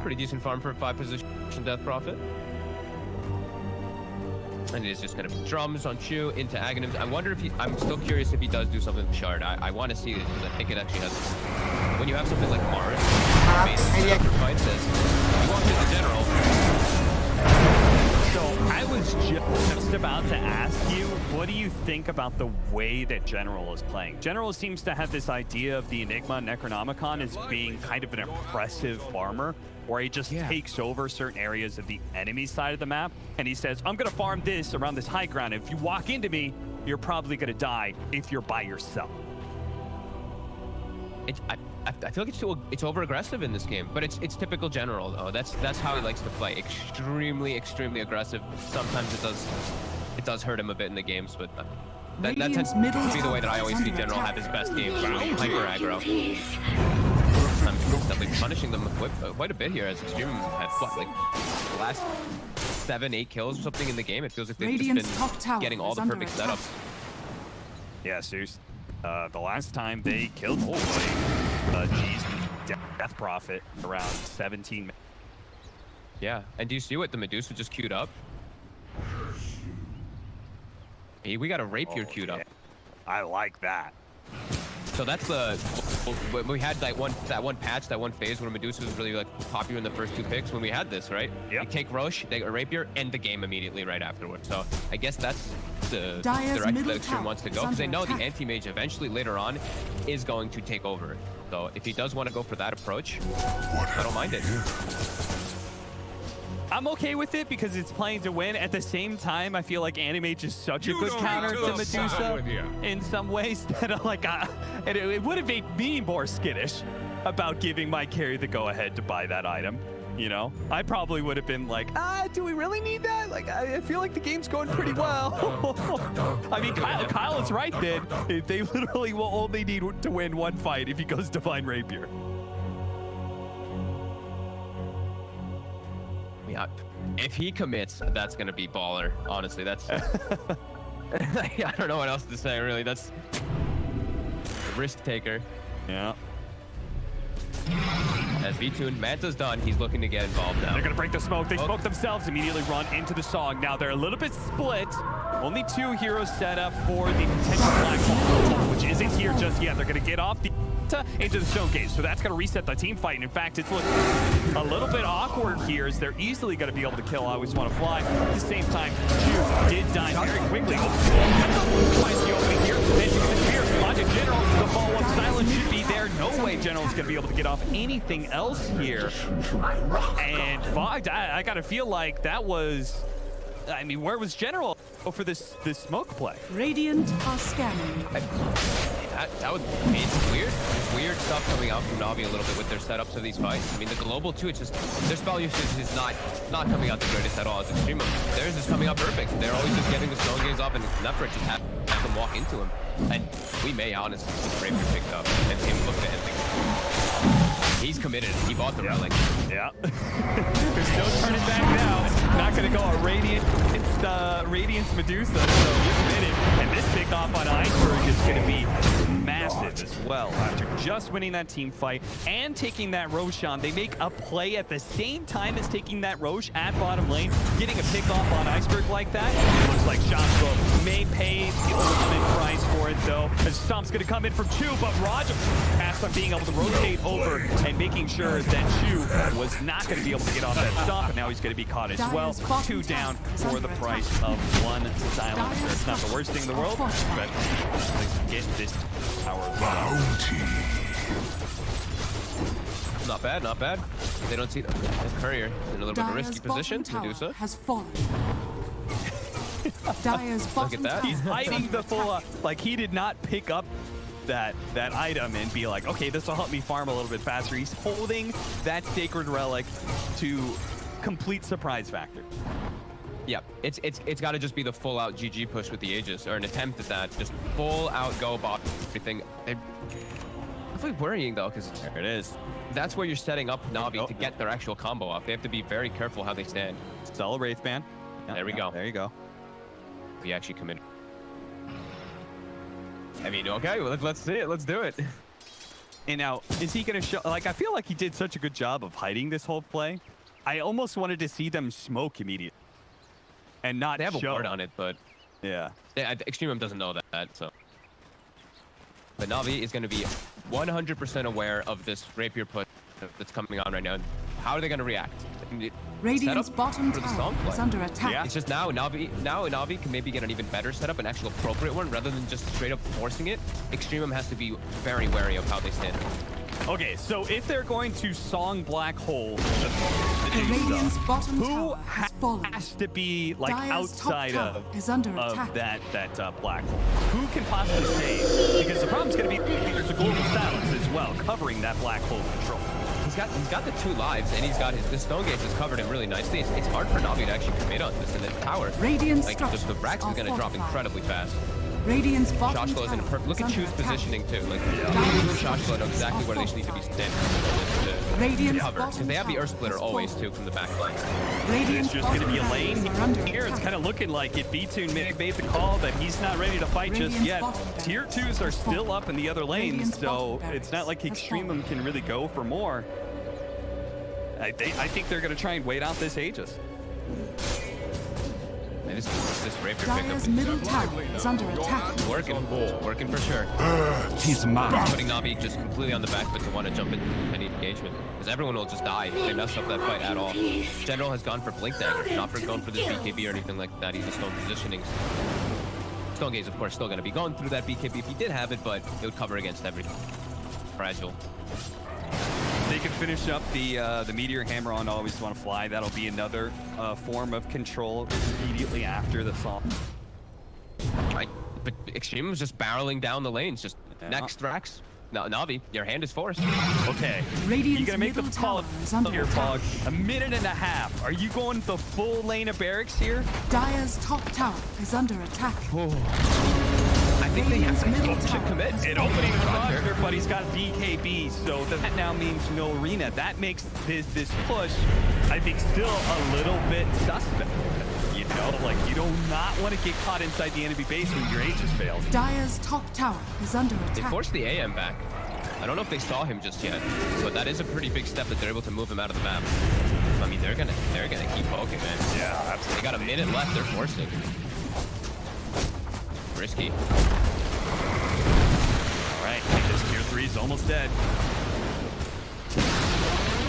Pretty decent farm for a 5-position Death Prophet. And it is just kind of drums on Chu into Aghanims. I wonder if I'm still curious if he does do something with Shard. I want to see it because I think it actually has. When you have something like Mars, fight this, you want to the General. So I was just about to ask you, what do you think about the way that General is playing? General seems to have this idea of the Enigma Necronomicon as being kind of an impressive farmer, where he just takes over certain areas of the enemy side of the map, and he says, I'm gonna farm this around this high ground. If you walk into me, you're probably gonna die if you're by yourself. I feel like it's over-aggressive in this game, but it's typical General, though. That's how he likes to play. Extremely aggressive. Sometimes it does it does hurt him a bit in the games, but that Radiant's tends to middle be the way that I tower always is see under General have attack. his best games, really hyper aggro. I'm definitely punishing them quite a bit here, as Extreme had what, like the last 7-8 kills or something in the game. It feels like they've Radiant's just top been tower getting all is the under perfect attack. setups. Yeah, seriously. The last time they killed G's Death Prophet around 17 minutes. Yeah, and do you see what the Medusa just queued up? Hey, we got a Rapier queued up. I like that. So that's the when we had that one patch, that one phase where Medusa was really like popular in the first 2 picks. When we had this, right? Yep. They take Roche, they go Rapier, end the game immediately right afterwards. So I guess that's the Dire's direction middle that Extreme tower wants to is go, because they under know the attack. anti-mage eventually later on is going to take over. So if he does want to go for that approach, I don't mind it. I'm okay with it because it's playing to win. At the same time, I feel like Animage is such a good counter to Medusa in some ways that like, and it would have made me more skittish about giving my carry the go-ahead to buy that item. You know, I probably would have been like, do we really need that? Like, I feel like the game's going pretty well. I mean, Kyle is right then. They literally will only need to win one fight if he goes Divine Rapier. Yeah, if he commits, that's gonna be baller. Honestly, that's. I don't know what else to say. Really, that's a risk taker. Yeah. As V-Tune, Manta's done. He's looking to get involved now. They're gonna break the smoke. They smoke themselves, immediately run into the song. Now they're a little bit split. Only 2 heroes set up for the potential black hole, which isn't here just yet. They're gonna get off the into the stone cage, so that's going to reset the team fight. And in fact, it's looking a little bit awkward here, as they're easily going to be able to kill I Always Want to Fly. At the same time, Chu did die very quickly. Finds the opening here, managing the spear. Onto General, the follow-up silence should be there. No way General's going to be able to get off anything else here. And Vogt, I got to feel like that was, I mean, where was General for this smoke play? Radiant are scanning. That was, I mean, it's weird. There's weird stuff coming out from Navi a little bit with their setups of these fights. I mean, the global too, it's just, their spell usage is not coming out the greatest at all as EXTREMUM. Theirs is coming out perfect. They're always just getting the stone gaze off, and enough for it just have them walk into him. And we may honestly see Rapier picked up and him look at him. He's committed. He bought the relic. Yeah. There's no turning back now. Not going to go a Radiance Medusa, so he's committed. And this pick off on Iceberg is going to be massive as well. After just winning that team fight and taking that Roshan, they make a play at the same time as taking that Roche at bottom lane, getting a pick off on Iceberg like that. It looks like Shansko may pay the ultimate price for it, though, as Stomp's going to come in from Chu, but Roger passed on being able to rotate over and making sure that Chu was not going to be able to get off that Stomp, and now he's going to be caught as well. 2 down for the price of 1 silencer. It's not the worst thing in the world, but get this power as well. Not bad, not bad. They don't see the courier in a little bit of a risky position. Medusa has fallen. Dire's bottom that. tower He's is hiding under the full, attack. like he did not pick up that item and be like, okay, this will help me farm a little bit faster. He's holding that sacred relic to complete surprise factor. Yeah, it's got to just be the full out GG push with the Aegis, or an attempt at that. Just full out go bot everything. It's really worrying though, because There it is. that's where you're setting up Navi to get their actual combo off. They have to be very careful how they stand. Stella Wraithband. Yeah, There we go. There you go. We actually commit. I mean, okay, well, let's see it. Let's do it. And now, is he going to show, like, I feel like he did such a good job of hiding this whole play. I almost wanted to see them smoke immediately and not They have show. a ward on it, but Yeah. EXTREMUM doesn't know that, so. But Navi is going to be 100% aware of this Rapier push that's coming on right now. How are they going to react? I mean, Radiant's setup bottom for the tower song is play. under attack. Yeah. It's just now Navi can maybe get an even better setup, an actual appropriate one, rather than just straight up forcing it. EXTREMUM has to be very wary of how they stand. Okay, so if they're going to song Black Hole, Radiant's bottom who tower has fallen. has to be like Dire's outside top tower of is under attack. that black hole? Who can possibly save? Because the problem's going to be there's a global silence as well covering that black hole control. got the 2 lives, and he's got the Stone Gaze has covered him really nicely. It's hard for Navi to actually commit on this, and the tower, Radiant like structures the Brax is going to drop incredibly fast. Radiant's bottom Shoshlo is in a tower perfect. Look at is Chu's under attack. positioning too. Like Shoshlo know exactly where they need to be standing to Radiant's cover, because they have the bottom Earth Splitter tower is always full. too from the back lines. Radiant's It's just going to be a bottom lane barracks are under here. It's attack. kind of looking like it. B2 made the call that he's not ready to fight just Radiant's yet. bottom barracks Tier 2s are has still fallen. up in the other lanes, Radiant's so bottom it's not like barracks has Extremum fallen. can really go for more. I think they're going to try and wait out this Aegis. Man, this Rapier pickup Dire's is middle tower is under attack. working for sure. He's mine. Putting Navi just completely on the back foot to want to jump in any engagement, because everyone will just die if they mess up that fight at all. General has gone for Blink Dagger, not for going for the BKB or anything like that. He's just on positionings. Stone Gaze, of course, still going to be going through that BKB if he did have it, but it would cover against everything. Fragile. They can finish up the Meteor Hammer on Always Want to Fly. That'll be another form of control immediately after the song. But Extreme was just barreling down the lanes, just next Thrax. No, Navi, your hand is forced. Okay, Radiant's you're gonna make the middle call tower is under here, attack. Fog. A minute and a half. Are you going the full lane of barracks here? Dire's top tower is under attack. I think they have Radiant's middle to tower commit. has It fallen. opening the roster, but he's got BKB, so that now means no arena. That makes this push, I think, still a little bit suspect. You know, like you do not want to get caught inside the enemy base when your Aegis fails. Dire's top tower is under They attack. forced the AM back. I don't know if they saw him just yet, but that is a pretty big step that they're able to move him out of the map. I mean, they're gonna keep poking, man. Yeah, absolutely. They got a minute left. They're forcing. Risky. All right, I think this tier 3 is almost dead.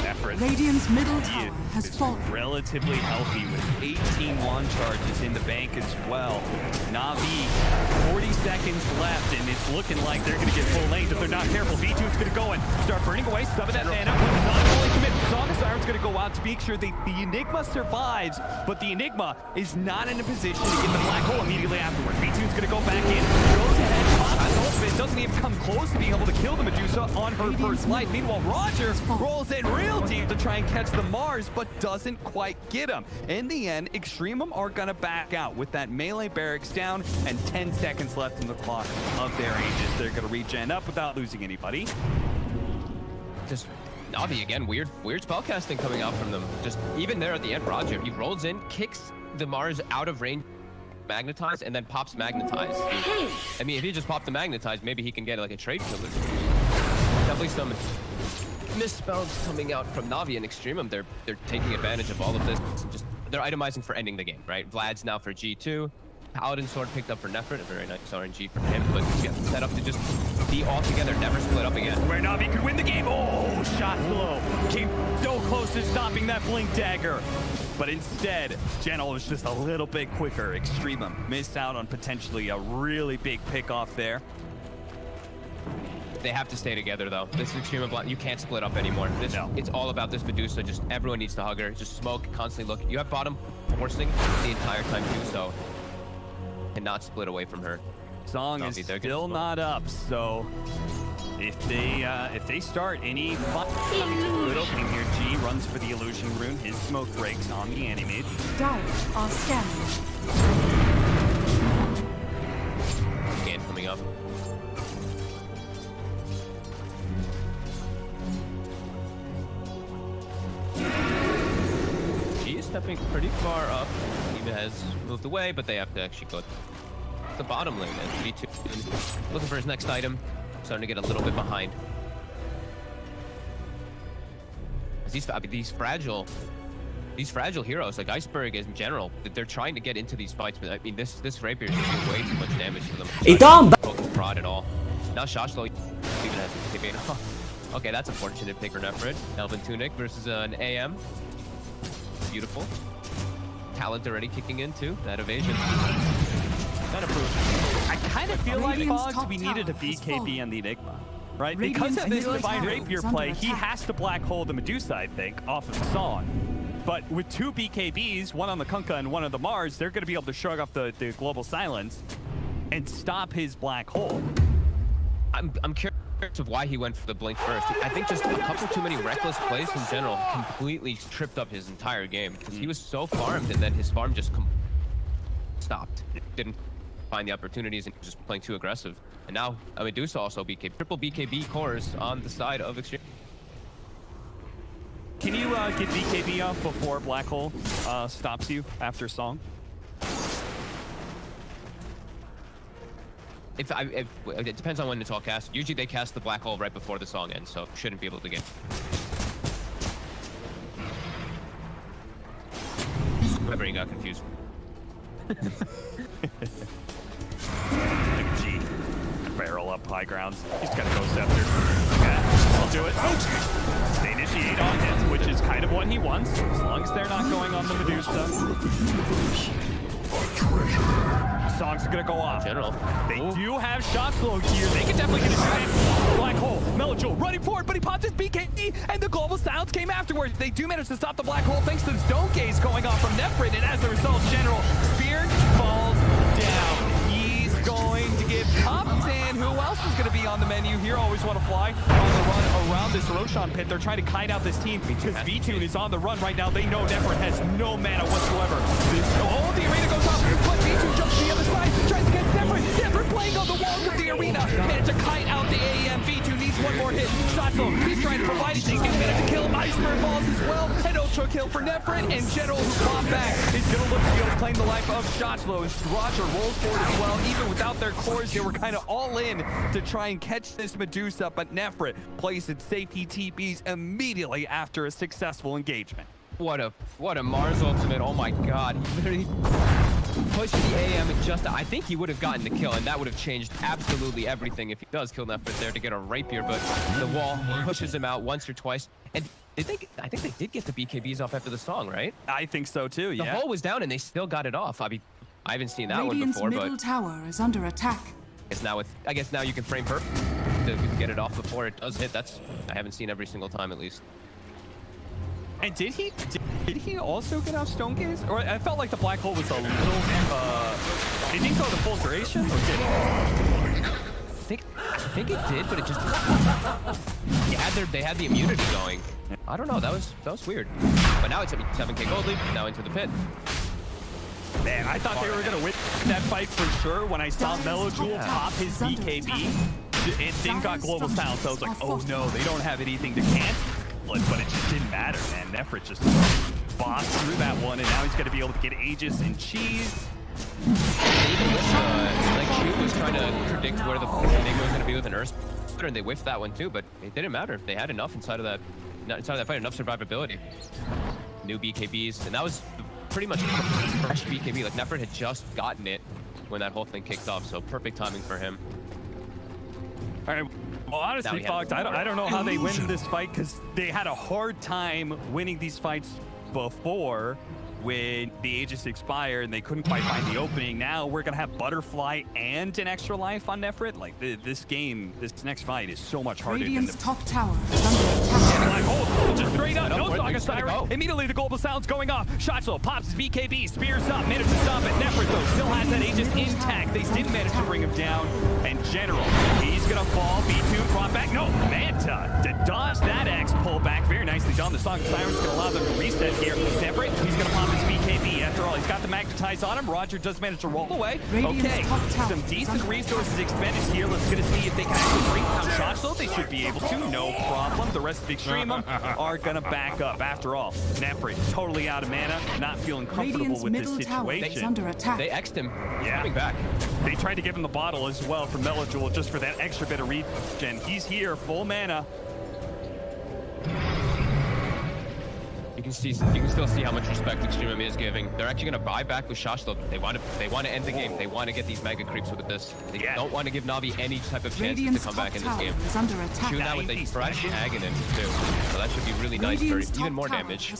Effort. Radiant's middle He tower has is fallen. relatively healthy with 18 wand charges in the bank as well. Navi, 40 seconds left, and it's looking like they're going to get full length if they're not careful. B2's going to go and start burning away some of that mana. Not fully commit. Song of Siren's going to go out to make sure the Enigma survives, but the Enigma is not in a position to get the black hole immediately afterward. B2's going to go back in, goes ahead, pops off, it doesn't even come close to being able to kill the Medusa on her first light. Meanwhile, Roger rolls in real deep to try and catch the Mars, but doesn't quite get him. In the end, Extremum are gonna back out with that melee barracks down and 10 seconds left in the clock of their Aegis. They're gonna regen up without losing anybody. Just Navi again, weird spellcasting coming out from them. Just even there at the end, Roger, he rolls in, kicks the Mars out of range, magnetize, and then pops magnetize. I mean, if he just popped the magnetize, maybe he can get like a trade kill. Definitely some misspells coming out from Navi and Extremum. They're taking advantage of all of this. Just they're itemizing for ending the game, right? Vlad's now for G2. Paladin Sword picked up for Nefrit, a very nice RNG for him, but yeah, set up to just be all together, never split up again. Where Navi could win the game. Oh, shot low. Came so close to stopping that Blink Dagger. But instead, General was just a little bit quicker. Extremum missed out on potentially a really big pick off there. They have to stay together, though. This is Extremum Blood. You can't split up anymore. No. It's all about this Medusa. Just everyone needs to hug her. Just smoke, constantly look. You have bottom forcing the entire time too, so cannot split away from her. Song is still not up, so if they start any split opening here, G runs for the illusion rune. His smoke breaks on the enemy. Dire are scanning. Scan coming up. G is stepping pretty far up. Eva has moved away, but they have to actually go to the bottom lane. And G2 looking for his next item. Starting to get a little bit behind. These fragile heroes, like Iceberg in general, they're trying to get into these fights, but I mean, this Rapier is just doing way too much damage to them. Don't focus prod at all. Now Shoshlo even has a TP. Okay, that's a fortunate pick for Nefrit. Elven Tunic versus an AM. Beautiful. Talent already kicking in too. That evasion. Kind of proof. I kind of feel like, Radiant's Fogs, top we needed a tower has BKB fallen. on the Enigma. Right? Radiant's Because of this middle Divine tower Rapier is under play, he attack. has to black hole the Medusa, I think, off of the Song. But with two BKBs, one on the Kunkka and one on the Mars, they're going to be able to shrug off the global silence and stop his black hole. I'm curious of why he went for the blink first. I think just a couple too many reckless plays in general completely tripped up his entire game. Because he was so farmed, and then his farm just stopped. It didn't find the opportunities, and he was just playing too aggressive. And now, I mean, Medusa also triple BKB cores on the side of Extreme. Can you get BKB off before Black Hole stops you after Song? It depends on when it's all cast. Usually they cast the Black Hole right before the song ends, so shouldn't be able to get. My brain got confused. G. Barrel up high grounds. He's got a Ghost Scepter. Okay, I'll do it. They initiate on him, which is kind of what he wants, as long as they're not going on the Medusa. Song's gonna go off. General. They do have shot flow here. They can definitely get a giant Black Hole. Melojo running forward, but he pops his BKB, and the global sounds came afterwards. They do manage to stop the Black Hole thanks to the Stone Gaze going off from Nefrit, and as a result, General Spear falls down. He's going to get popped, and who else is going to be on the menu here? Always want to fly on the run around this Roshan pit. They're trying to kite out this team because V-Tune is on the run right now. They know Nefrit has no mana whatsoever. The arena goes off, but V-Tune jumps to the other side, tries to get Nefrit. Nefrit playing on the wall with the arena. Managed to kite out the AEM. V-Tune needs one more hit. Shot flow, he's trying to provide it. He's going to manage to kill him. Iceberg falls as well. An ultra kill for Nefrit, and General, who popped back, is going to look to be able to claim the life of Shot flow. Roger rolls forward as well. Even without their cores, they were kind of all in to try and catch this Medusa, but Nefrit places safety TPs immediately after a successful engagement. What a Mars ultimate. Oh my god. He literally pushed the AM and just, I think he would have gotten the kill, and that would have changed absolutely everything if he does kill Nefrit there to get a rapier, but the wall pushes him out once or twice. And I think they did get the BKBs off after the song, right? I think so too, yeah. The hole was down and they still got it off. I mean, I haven't seen that Radiant's one before, middle but tower is under attack. I guess now you can frame perfect to get it off before it does hit. I haven't seen every single time at least. And did he also get off Stone Gaze? Or I felt like the Black Hole was a little, did he go the full duration, or did I think it did, but it just, they had the immunity going. I don't know, that was weird. But now it's a 7k gold lead, now into the pit. Man, I thought they were going to win that fight for sure when I saw Melojo pop his BKB. It then got global sound, so I was like, oh no, they don't have anything to cancel it, but it just didn't matter, man. Nefrit just bossed through that one, and now he's going to be able to get Aegis and Cheese. Even with, like, Chu was trying to predict where the Enigma was going to be with an Earth, and they whiffed that one too, but it didn't matter. They had enough inside of that fight, enough survivability. New BKBs, and that was pretty much fresh BKB. Like, Nefrit had just gotten it when that whole thing kicked off, so perfect timing for him. All right. Well, honestly, Fox, I don't know how they win this fight because they had a hard time winning these fights before when the Aegis expired and they couldn't quite find the opening. Now we're going to have Butterfly and an extra life on Nefrit. Like, this next fight is so much harder Radiant's than top tower is under attack. Black Hole, just straight up, no Saga Siren. Immediately the global sound's going off. Shotzo pops his BKB, spears up, managed to stop it. Nefrit, though, still has that Aegis intact. They did manage to bring him down. And General, he's going to fall. B2 brought back. No, Manta to dodge that X pull back. Very nicely done. The Saga Siren's going to allow them to reset here. Nefrit, he's going to pop his BKB. After all, he's got the magnetize on him. Roger does manage to roll away. Okay, some decent resources expended here. Let's get to see if they can actually bring down Shotzo. They should be able to, no problem. The rest of EXTREMUM are gonna back up. After all, Nefrit totally out of mana, not feeling comfortable with this situation. Under attack. They X'd him. Yeah. Coming back. They tried to give him the bottle as well from Melojo just for that extra bit of regen. He's here, full mana. You can still see how much respect EXTREMUM is giving. They're actually going to buy back with Shashlo. They want to end the game. They want to get these mega creeps with this. They don't want to give Navi any type of chance to come back in this game. Shoot that with a fresh Aghanim too. So that should be really nice for even more damage.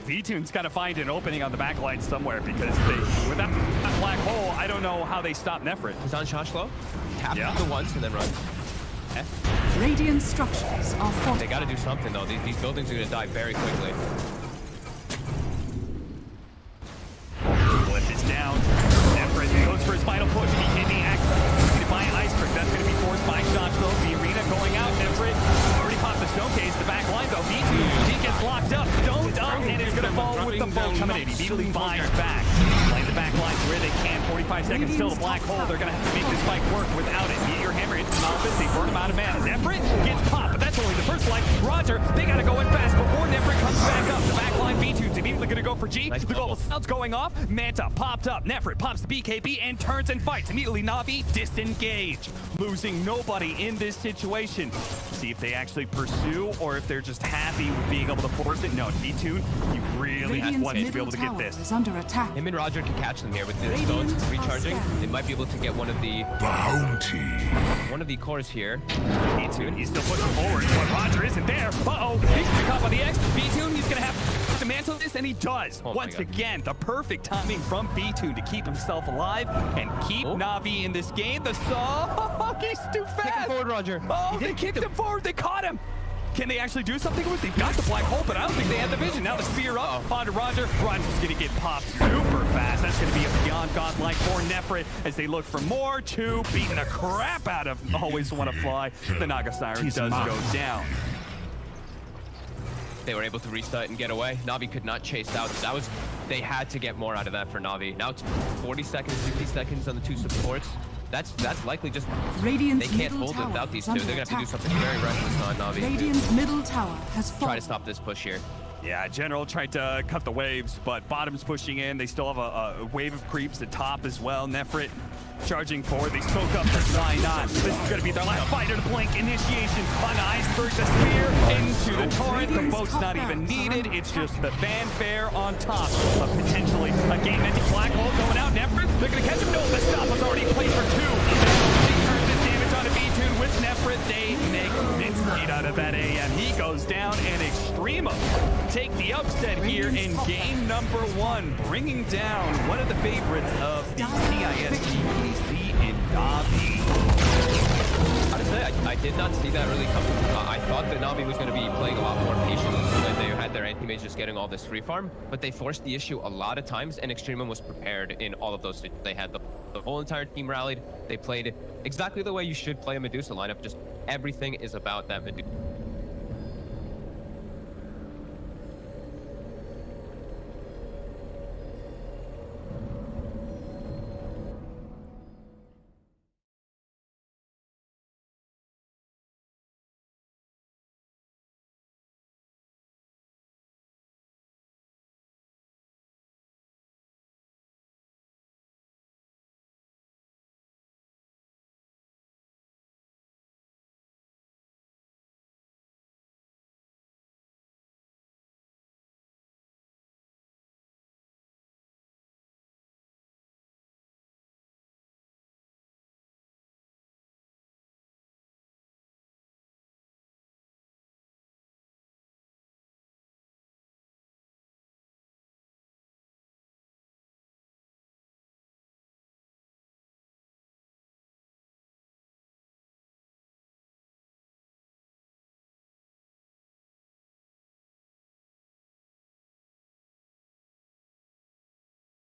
V-Tune's got to find an opening on the back line somewhere because with that Black Hole, I don't know how they stop Nefrit. He's on Shashlo. Tap the once and then run. Radiant structures are fortified. They got to do something though. These buildings are going to die very quickly. Blip is down. Nefrit goes for his final push. BKB acts by Iceberg. That's going to be forced by shots, though. The arena going out. Everett already popped the stone case. The back line, though. B2, he gets locked up. Stoned up, and it's going to fall with the full coming in. He immediately buys back. Playing the back line where they can. 45 seconds still. The black hole. They're going to have to make this fight work without it. Meteor Hammer hits the Natus. They burn him out of mana. Everett gets popped, but that's only the first life. Roger, they got to go in fast before Everett comes back up. The back line B2's immediately going to go for G. Nice the global bubble. sound's going off. Manta popped up. Nefrit pops the BKB and turns and fights. Immediately Na'Vi disengage. Losing nobody in this situation. See if they actually pursue or if they're just happy with being able to force it. No, B2, you really Radiant's want to be middle able to get tower this. is under attack. Him and Roger can catch them here with the Radiant stones recharging. are They might be able to get one of the cores here. B2, he's still pushing forward, but Roger isn't there. Uh-oh, he's gonna come on the X. B2, he's gonna have to mantle this, and he does. Oh my Once God. again, the perfect timing from B2 to keep himself alive and keep Na'Vi in this game. The saw, he's too fast. Kick him forward, Roger. Oh, He they did kicked kick him forward. They caught him. Can they actually do something with it? They've got the black hole, but I don't think they had the vision. Now the spear up onto Roger. Roger's going to get popped super fast. That's going to be a beyond godlike for Nefrit as they look for more. Two beating the crap out of Always Want to Fly. The Naga Siren does go down. They were able to restart and get away. Na'Vi could not chase out. They had to get more out of that for Na'Vi. Now it's 40 seconds, 50 seconds on the two supports. That's likely just Radiant's they can't middle hold tower without these is two. under They're gonna have to do attack. something very reckless on Na'Vi. Radiant's middle tower has fallen. Try to stop this push here. Yeah, General tried to cut the waves, but bottom's pushing in. They still have a wave of creeps at top as well. Nefrit charging forward. They spoke up, but why not? This is going to be their last fighter to blink. Initiation on Iceberg, the spear into the torrent. The boat's not even needed. It's just the fanfare on top of potentially a game-ending black hole going out. Nefrit, they're going to catch him. No, the stop was already placed for two. They turn this damage on a B2 with Nefrit. They make mincemeat out of that AM. He goes down, and EXTREMUM take the upset here in game number one, bringing down one of the favorites of the CIS DPC in Na'Vi. Honestly, I did not see that really coming. I thought that Na'Vi was going to be playing a lot more patient when they had their anti-mage just getting all this free farm, but they forced the issue a lot of times, and EXTREMUM was prepared in all of those. They had the whole entire team rallied. They played exactly the way you should play a Medusa lineup. Just everything is about that Medusa.